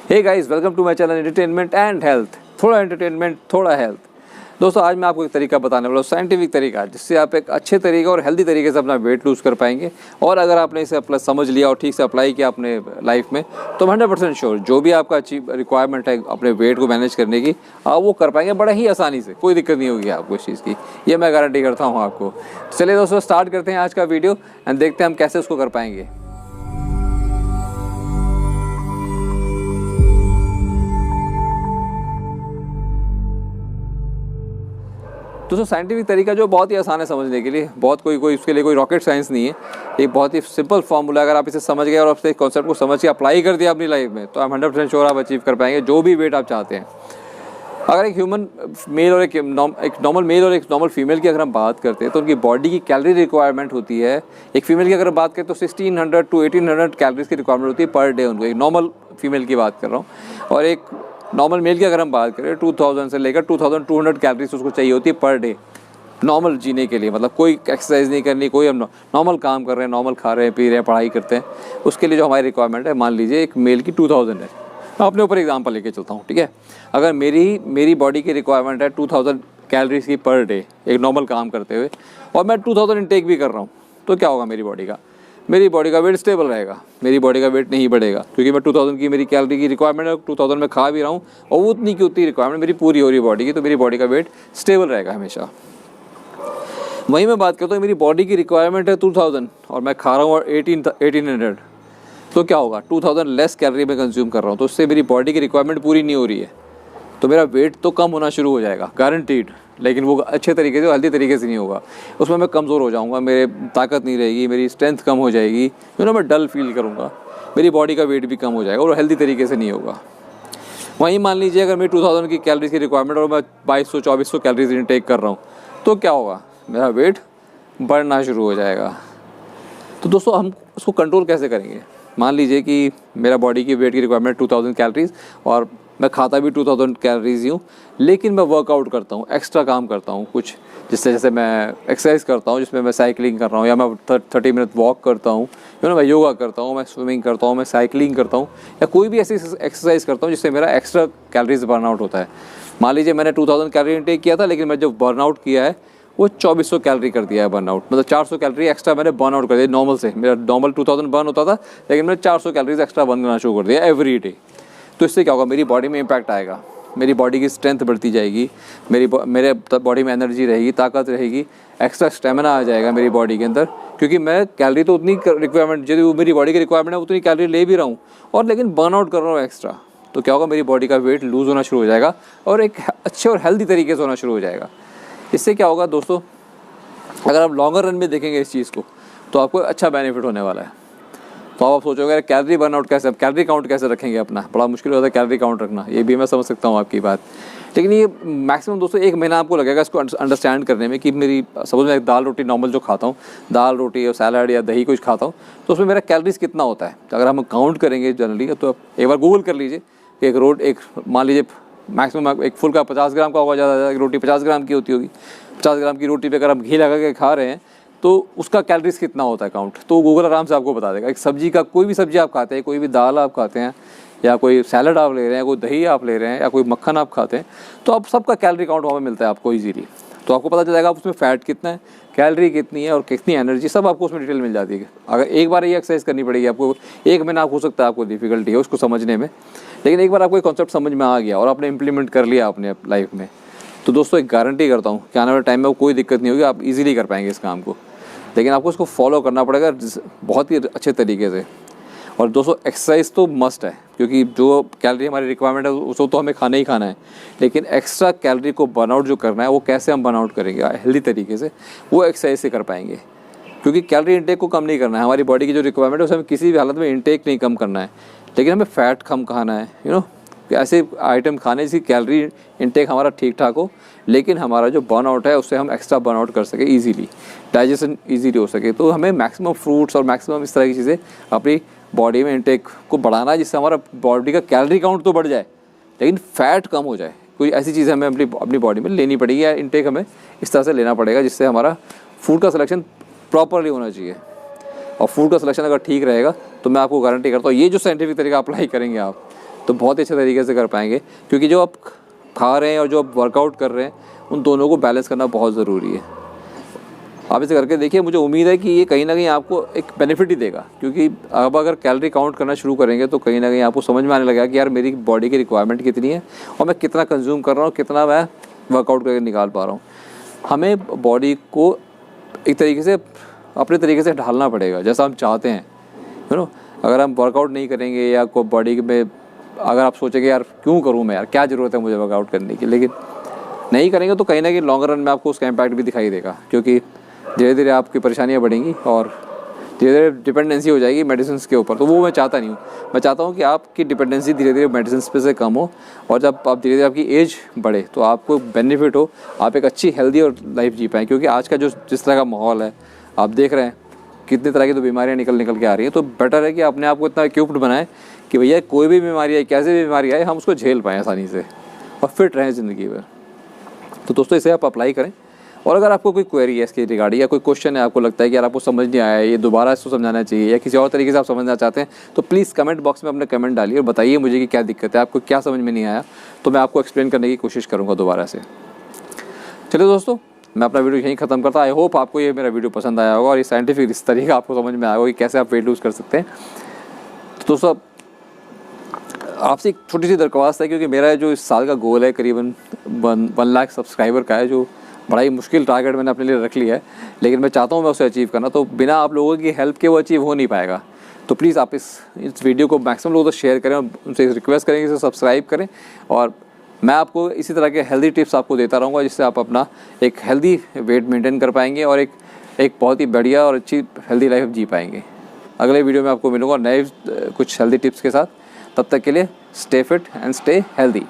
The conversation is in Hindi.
Hey guys, welcome to my channel entertainment and health. थोड़ा एंटरटेनमेंट थोड़ा हेल्थ। दोस्तों, आज मैं आपको एक तरीका बताने वाला हूँ, साइंटिफिक तरीका, जिससे आप एक अच्छे तरीके और हेल्दी तरीके से अपना वेट लूज़ कर पाएंगे। और अगर आपने इसे अपना समझ लिया और ठीक से अप्लाई किया अपने लाइफ में, तो 100% श्योर जो भी आपका अचीव रिक्वायरमेंट है अपने वेट को मैनेज करने की, आप वो कर पाएंगे बड़ा ही आसानी से। कोई दिक्कत नहीं होगी आपको इस चीज़ की, ये मैं गारंटी करता हूँ आपको। चलिए दोस्तों, स्टार्ट करते हैं आज का वीडियो एंड देखते हैं हम कैसे उसको कर पाएंगे। दोस्तों, साइंटिफिक तरीका जो बहुत ही आसान है समझने के लिए, बहुत कोई उसके लिए कोई रॉकेट साइंस नहीं है। एक बहुत ही सिंपल फॉर्मूला, अगर आप इसे समझ गए और आपसे कॉन्सेप्ट को समझ के अप्लाई कर दिया अपनी लाइफ में, तो आप 100% श्योर आप अचीव कर पाएंगे जो भी वेट आप चाहते हैं। अगर एक ह्यूमन मेल और एक नॉर्मल मेल और एक नॉर्मल फीमेल की अगर हम बात करते हैं, तो उनकी बॉडी की कैलोरी रिक्वायरमेंट होती है। एक फीमेल की अगर बात करें तो 1600 to 1800 कैलोरीज की रिक्वायरमेंट होती है पर डे उनको। एक नॉर्मल फीमेल की बात कर रहा हूँ। और एक नॉर्मल मेल की अगर हम बात करें, 2000 से लेकर 2200 कैलोरीज उसको चाहिए होती है पर डे, नॉर्मल जीने के लिए। मतलब कोई एक्सरसाइज नहीं करनी, कोई हम नॉर्मल काम कर रहे हैं, नॉर्मल खा रहे हैं, पी रहे हैं, पढ़ाई करते हैं, उसके लिए जो हमारी रिक्वायरमेंट है, मान लीजिए एक मेल की 2000 है। मैं अपने ऊपर एग्जांपल लेके चलता हूँ, ठीक है। अगर मेरी बॉडी की रिक्वायरमेंट है 2000 कैलोरीज की पर डे एक नॉर्मल काम करते हुए, और मैं 2000 इनटेक भी कर रहा हूँ, तो क्या होगा मेरी बॉडी का वेट स्टेबल रहेगा। मेरी बॉडी का वेट नहीं बढ़ेगा, क्योंकि मैं 2000 की मेरी कैलोरी की रिक्वायरमेंट है, 2000 में खा भी रहा हूँ और वो उतनी की उतनी रिक्वायरमेंट मेरी पूरी हो रही है बॉडी की, तो मेरी बॉडी का वेट स्टेबल रहेगा हमेशा। वहीं मैं बात करता हूँ मेरी बॉडी की रिक्वायरमेंट है 2000 और मैं खा रहा हूँ 1800, तो क्या होगा, 2000 लेस कैलोरी में कंज्यूम कर रहा हूँ, तो उससे मेरी बॉडी की रिक्वायरमेंट पूरी नहीं हो रही है, तो मेरा वेट तो कम होना शुरू हो जाएगा गारंटीड। लेकिन वो अच्छे तरीके से, हेल्दी तरीके से नहीं होगा। उसमें मैं कमज़ोर हो जाऊँगा, मेरे ताकत नहीं रहेगी, मेरी स्ट्रेंथ कम हो जाएगी, मैं डल फील करूँगा, मेरी बॉडी का वेट भी कम हो जाएगा और हेल्दी तरीके से नहीं होगा। वहीं मान लीजिए अगर मेरी 2000 की कैलोरीज की रिक्वायरमेंट और मैं 2200-2400 कैलोरीज इनटेक कर रहा हूँ, तो क्या होगा, मेरा वेट बढ़ना शुरू हो जाएगा। तो दोस्तों, हम उसको कंट्रोल कैसे करेंगे। मान लीजिए कि मेरा बॉडी की वेट की रिक्वायरमेंट 2000 कैलोरीज और मैं खाता भी 2000 कैलोरीज ही हूँ, लेकिन मैं वर्कआउट करता हूँ, एक्स्ट्रा काम करता हूँ कुछ, जिससे जैसे मैं एक्सरसाइज करता हूँ, जिसमें मैं साइकिलिंग कर रहा हूँ, या मैं 30 मिनट वॉक करता हूँ, मैं योगा करता हूँ, मैं स्विमिंग करता हूँ, मैं साइकिलिंग करता हूँ, या कोई भी ऐसी एक्सरसाइज करता हूँ जिससे मेरा एक्स्ट्रा कैलोरीज बर्नआउट होता है। मान लीजिए मैंने 2000 कैलोरी इनटेक किया था, लेकिन मैं जो बर्नआउट किया है वो 2400 कैलोरी कर दिया है बर्नआउट। मतलब 400 कैलोरी एक्स्ट्रा मैंने बर्नआउट कर दिया नॉर्मल से। मेरा नॉर्मल 2000 बर्न होता था, लेकिन मैंने 400 कैलोरीज एक्स्ट्रा बर्न करना शुरू कर दिया एवरी डे। तो इससे क्या होगा, मेरी बॉडी में इम्पैक्ट आएगा, मेरी बॉडी की स्ट्रेंथ बढ़ती जाएगी, मेरे बॉडी में एनर्जी रहेगी, ताकत रहेगी, एक्स्ट्रा स्टेमिना आ जाएगा मेरी बॉडी के अंदर, क्योंकि मैं कैलोरी तो उतनी रिक्वायरमेंट, जो मेरी बॉडी की रिक्वायरमेंट है उतनी कैलोरी ले भी रहा हूँ, और लेकिन बर्नआउट कर रहा हूँ एक्स्ट्रा। तो क्या होगा, मेरी बॉडी का वेट लूज़ होना शुरू हो जाएगा और एक अच्छे और हेल्दी तरीके से होना शुरू हो जाएगा। इससे क्या होगा दोस्तों, अगर आप लॉन्गर रन में देखेंगे इस चीज़ को, तो आपको अच्छा बेनिफिट होने वाला है। तो आप सोचोगे कैलोरी बर्नआउट कैसे, कैलोरी काउंट कैसे रखेंगे अपना, बड़ा मुश्किल होता है कैलोरी काउंट रखना। ये भी मैं समझ सकता हूँ आपकी बात, लेकिन ये मैक्सिमम दोस्तों 1 महीना आपको लगेगा इसको अंडरस्टैंड करने में कि मेरी सपोज मैं दाल रोटी नॉर्मल जो खाता हूँ, दाल रोटी और सैलड या दही कुछ खाता हूँ, तो उसमें मेरा कैलोरीज कितना होता है। तो अगर हम काउंट करेंगे जनरली, तो एक बार गूगल कर लीजिए कि एक मान लीजिए मैक्सिमम एक फुल का 50 ग्राम का होगा, ज़्यादा रोटी 50 ग्राम की होती होगी। 50 ग्राम की रोटी पे अगर आप घी लगा के खा रहे हैं, तो उसका कैलोरीज कितना होता है काउंट, तो गूगल आराम से आपको बता देगा। एक सब्जी का, कोई भी सब्जी आप खाते हैं, कोई भी दाल आप खाते हैं, या कोई सैलड आप ले रहे हैं, कोई दही आप ले रहे हैं, या कोई मक्खन आप खाते हैं, तो आप सबका कैलोरी काउंट वहाँ पर मिलता है आपको ईजीली। तो आपको पता चल जाएगा उसमें फ़ैट कितना है, कैलोरी कितनी है और कितनी एनर्जी, सब आपको उसमें डिटेल मिल जाती है। अगर एक बार ये एक्सरसाइज करनी पड़ेगी आपको, 1 महीना हो सकता है आपको डिफिकल्टी है उसको समझने में, लेकिन एक बार आपको एक कॉन्सेप्ट समझ में आ गया और आपने इंप्लीमेंट कर लिया अपने लाइफ में, तो दोस्तों एक गारंटी करता हूँ कि आने वाले टाइम में कोई दिक्कत नहीं होगी, आप इजीली कर पाएंगे इस काम को। लेकिन आपको इसको फॉलो करना पड़ेगा बहुत ही अच्छे तरीके से। और दोस्तों, एक्सरसाइज तो मस्ट है, क्योंकि जो कैलोरी हमारी रिक्वायरमेंट है उसको तो हमें खाना ही खाना है, लेकिन एक्स्ट्रा कैलोरी को बर्नआउट जो करना है, वो कैसे हम बर्नआउट करेंगे हेल्दी तरीके से, वो एक्सरसाइज से कर पाएंगे। क्योंकि कैलोरी इंटेक को कम नहीं करना है, हमारी बॉडी की जो रिक्वायरमेंट है उसे हमें किसी भी हालत में इंटेक नहीं कम करना है, लेकिन हमें फ़ैट कम खाना है। ऐसे आइटम खाने जिसकी कैलोरी इंटेक हमारा ठीक ठाक हो, लेकिन हमारा जो बर्नआउट है उससे हम एक्स्ट्रा बर्नआउट कर सके, इजीली डाइजेशन इजीली हो सके। तो हमें मैक्सिमम फ्रूट्स और मैक्सिमम इस तरह की चीज़ें अपनी बॉडी में इंटेक को बढ़ाना है, जिससे हमारा बॉडी का कैलोरी काउंट तो बढ़ जाए, लेकिन फ़ैट कम हो जाए। कोई ऐसी चीज़ हमें अपनी बॉडी में लेनी पड़ेगी, या इंटेक हमें इस तरह से लेना पड़ेगा जिससे हमारा फूड का सिलेक्शन प्रॉपरली होना चाहिए। और फूड का सिलेक्शन अगर ठीक रहेगा, तो मैं आपको गारंटी करता हूँ, ये जो साइंटिफिक तरीका अप्लाई करेंगे आप, तो बहुत ही अच्छे तरीके से कर पाएंगे, क्योंकि जो आप खा रहे हैं और जो आप वर्कआउट कर रहे हैं उन दोनों को बैलेंस करना बहुत ज़रूरी है। आप इसे करके देखिए, मुझे उम्मीद है कि ये कहीं ना कहीं आपको एक बेनिफिट ही देगा, क्योंकि अब अगर कैलोरी काउंट करना शुरू करेंगे तो कहीं ना कहीं आपको समझ में आने लगेगा कि यार मेरी बॉडी की रिक्वायरमेंट कितनी है और मैं कितना कंज्यूम कर रहा हूँ, कितना मैं वर्कआउट करके निकाल पा रहा हूँ। हमें बॉडी को एक तरीके से अपने तरीके से ढालना पड़ेगा जैसा हम चाहते हैं, यू नो। अगर हम वर्कआउट नहीं करेंगे या कोई बॉडी में अगर आप सोचेंगे यार क्यों करूँ मैं, यार क्या ज़रूरत है मुझे वर्कआउट करने की, लेकिन नहीं करेंगे तो कहीं ना कहीं लॉन्ग रन में आपको उसका इम्पैक्ट भी दिखाई देगा, क्योंकि धीरे धीरे आपकी परेशानियाँ बढ़ेंगी और धीरे धीरे डिपेंडेंसी हो जाएगी मेडिसिन के ऊपर। तो वो मैं चाहता नहीं हूँ। मैं चाहता हूँ कि आपकी डिपेंडेंसी धीरे धीरे मेडिसिन पे से कम हो, और जब आप धीरे धीरे आपकी एज बढ़े तो आपको बेनिफिट हो, आप एक अच्छी हेल्दी और लाइफ जी पाएँ। क्योंकि आज का जो जिस तरह का माहौल है आप देख रहे हैं, कितनी तरह की तो बीमारियाँ निकल के आ रही हैं। तो बेटर है कि अपने आप को इतना इक्विप्ड बनाएं कि भैया कोई भी बीमारी आए, कैसे भी बीमारी आए, हम उसको झेल पाएँ आसानी से और फिट रहें ज़िंदगी भर। तो दोस्तों इसे आप अप्लाई करें। और अगर आपको कोई क्वेरी है इसके रिगार्डिंग या कोई क्वेश्चन है, आपको लगता है कि यार आपको समझ नहीं आया, ये दोबारा इसको समझाना चाहिए या किसी और तरीके से आप समझना चाहते हैं, तो प्लीज़ कमेंट बॉक्स में अपने कमेंट डालिए और बताइए मुझे कि क्या दिक्कत है, आपको क्या समझ में नहीं आया, तो मैं आपको एक्सप्लेन करने की कोशिश करूँगा दोबारा से। चलिए दोस्तों, मैं अपना वीडियो यहीं ख़त्म करता। आई होप आपको ये मेरा वीडियो पसंद आया होगा और ये साइंटिफिक इस तरीका आपको समझ में आया होगा कि कैसे आप वेट लूज़ कर सकते हैं। तो दोस्तों आपसे एक छोटी सी दरख्वास्त है, क्योंकि मेरा जो इस साल का गोल है करीबन 1 लाख सब्सक्राइबर का है, जो बड़ा ही मुश्किल टारगेट मैंने अपने लिए रख लिया है, लेकिन मैं चाहता हूँ मैं उसे अचीव करना। तो बिना आप लोगों की हेल्प के वो अचीव हो नहीं पाएगा। तो प्लीज़ आप इस वीडियो को मैक्सिमम लोगों तक शेयर करें और उनसे रिक्वेस्ट करें कि इसे सब्सक्राइब करें, और मैं आपको इसी तरह के हेल्दी टिप्स आपको देता रहूँगा, जिससे आप अपना एक हेल्दी वेट मेंटेन कर पाएंगे और एक बहुत ही बढ़िया और अच्छी हेल्दी लाइफ जी पाएंगे। अगले वीडियो में आपको मिलूँगा नए कुछ हेल्दी टिप्स के साथ। तब तक के लिए stay fit and stay healthy.